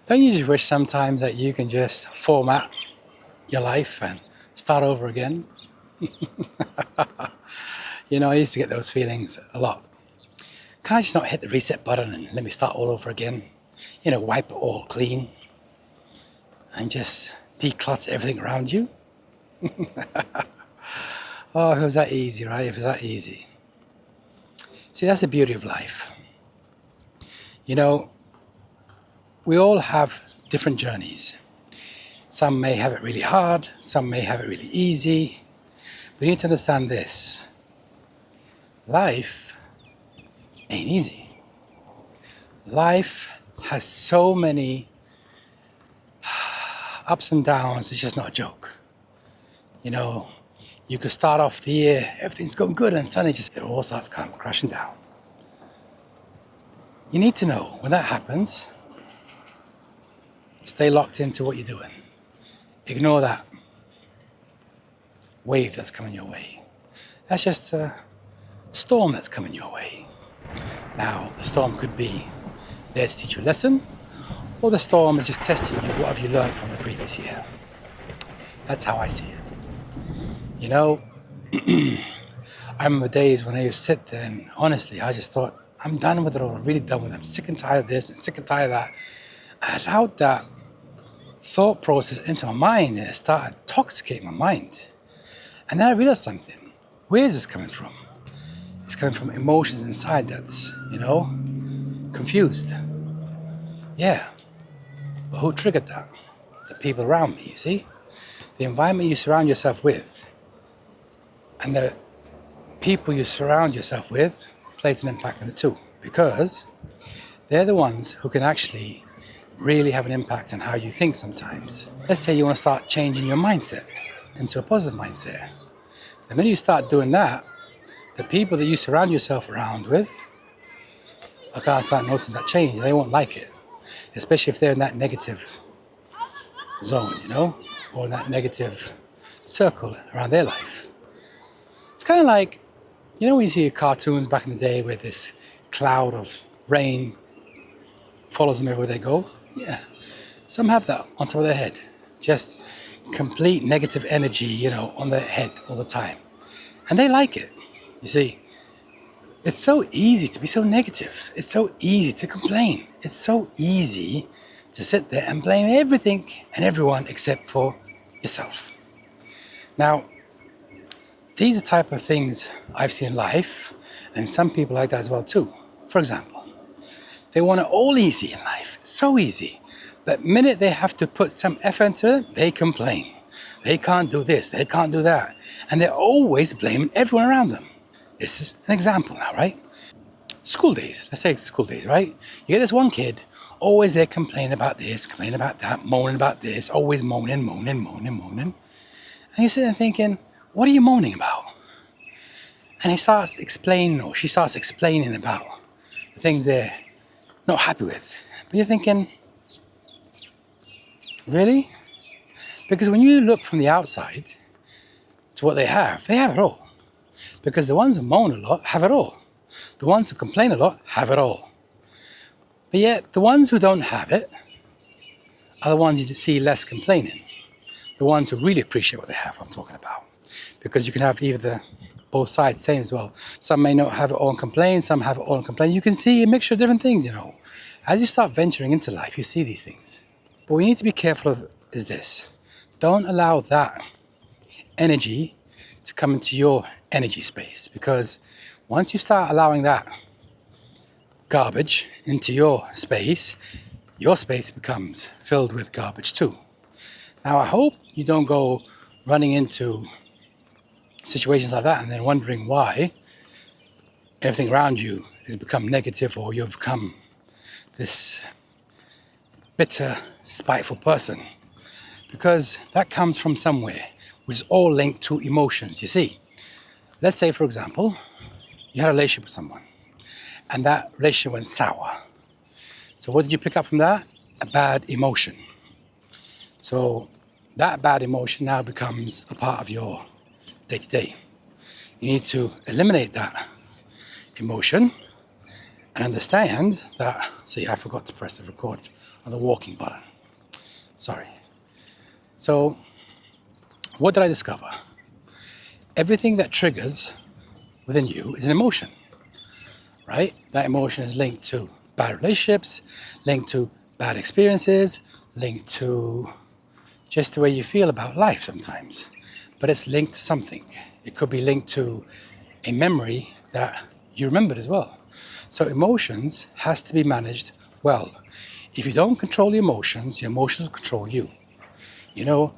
Don't you just wish sometimes that you can just format your life and start over again? You know, I used to get those feelings a lot. Can I just not hit the reset button and let me start all over again? You know, wipe it all clean and just declutter everything around you? Oh, if it was that easy, right? If it was that easy. See, that's the beauty of life. You know, we all have different journeys. Some may have it really hard, some may have it really easy. But you need to understand this. Life ain't easy. Life has so many ups and downs, it's just not a joke. You know, you could start off the year, everything's going good, and suddenly it all starts coming crashing down. You need to know when that happens, stay locked into what you're doing. Ignore that wave that's coming your way. That's just a storm that's coming your way. Now, the storm could be there to teach you a lesson, or the storm is just testing you, what have you learned from the previous year. That's how I see it. You know, I remember days when I used to sit there and honestly, I just thought, I'm done with it all, I'm really done with it. I'm sick and tired of this and sick and tired of that. I allowed that thought process into my mind and it started intoxicating my mind. And then I realized something. Where is this coming from? It's coming from emotions inside that's, you know, confused. Yeah. But who triggered that? The people around me, you see? The environment you surround yourself with and the people you surround yourself with plays an impact on it too. Because they're the ones who can actually really have an impact on how you think sometimes. Let's say you want to start changing your mindset into a positive mindset. The minute you start doing that, the people that you surround yourself around with are going to start noticing that change. They won't like it, especially if they're in that negative zone, you know, or in that negative circle around their life. It's kind of like, you know, when you see cartoons back in the day where this cloud of rain follows them everywhere they go? Yeah, some have that on top of their head. Just complete negative energy, you know, on their head all the time. And they like it. You see, it's so easy to be so negative. It's so easy to complain. It's so easy to sit there and blame everything and everyone except for yourself. Now, these are the type of things I've seen in life, and some people like that as well too. For example, they want it all easy in life, so easy. But the minute they have to put some effort into it, they complain. They can't do this, they can't do that. And they're always blaming everyone around them. This is an example now, right? School days, let's say it's school days, right? You get this one kid, always there complaining about this, complaining about that, moaning about this, always moaning. And you sit there thinking, what are you moaning about? And he starts explaining, or she starts explaining about the things they're not happy with. But you're thinking, really? Because when you look from the outside to what they have it all. Because the ones who moan a lot have it all. The ones who complain a lot have it all. But yet, the ones who don't have it are the ones you see less complaining. The ones who really appreciate what they have, I'm talking about. Because you can have either both sides same as well. Some may not have it all and complain, some have it all and complain. You can see a mixture of different things, you know. As you start venturing into life, you see these things. But what you need to be careful of is this. Don't allow that energy to come into your energy space, because once you start allowing that garbage into your space becomes filled with garbage too. Now, I hope you don't go running into situations like that and then wondering why everything around you has become negative, or you've become this bitter, spiteful person. Because that comes from somewhere, which is all linked to emotions. You see, let's say, for example, you had a relationship with someone and that relationship went sour. So what did you pick up from that? A bad emotion. So that bad emotion now becomes a part of your day-to-day. You need to eliminate that emotion and understand that, see, I forgot to press the record on the walking button. Sorry. So, what did I discover? Everything that triggers within you is an emotion, right? That emotion is linked to bad relationships, linked to bad experiences, linked to just the way you feel about life sometimes. But it's linked to something. It could be linked to a memory that you remembered as well. So emotions has to be managed well. If you don't control your emotions will control you. You know,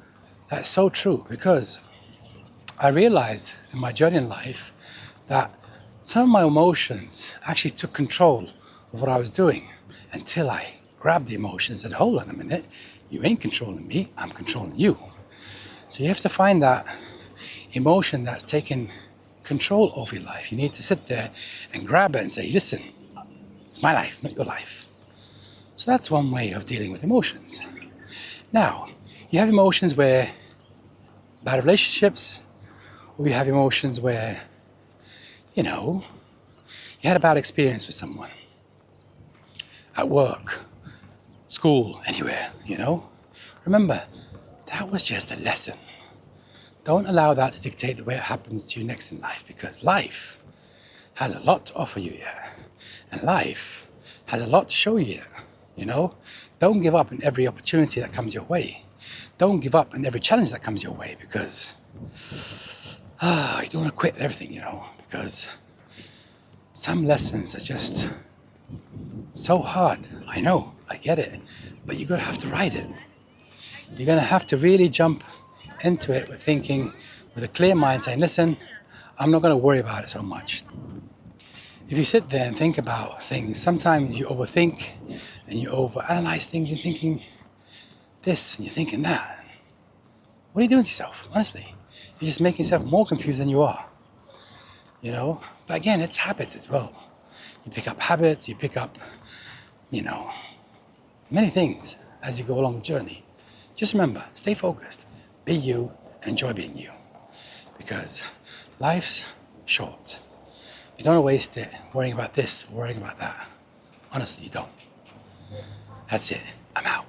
that's so true, because I realized in my journey in life that some of my emotions actually took control of what I was doing until I grabbed the emotions and said, hold on a minute, you ain't controlling me, I'm controlling you. So you have to find that emotion that's taking control over your life. You need to sit there and grab it and say, listen, it's my life, not your life. So that's one way of dealing with emotions. Now, you have emotions where bad relationships, or you have emotions where, you know, you had a bad experience with someone at work, school, anywhere, you know. Remember, that was just a lesson. Don't allow that to dictate the way it happens to you next in life, because life has a lot to offer you yet. And life has a lot to show you yet, you know. Don't give up on every opportunity that comes your way. Don't give up on every challenge that comes your way, because you don't want to quit everything, you know, because some lessons are just so hard. I know, I get it, but you're going to have to ride it. You're going to have to really jump into it with thinking, with a clear mind, saying, listen, I'm not going to worry about it so much. If you sit there and think about things, sometimes you overthink and you overanalyze things. You're thinking this and you're thinking that. What are you doing to yourself? Honestly, you're just making yourself more confused than you are. You know, but again, it's habits as well. You pick up habits, you pick up, you know, many things as you go along the journey. Just remember, stay focused, be you, and enjoy being you. Because life's short. You don't want to waste it worrying about this or worrying about that. Honestly, you don't. That's it. I'm out.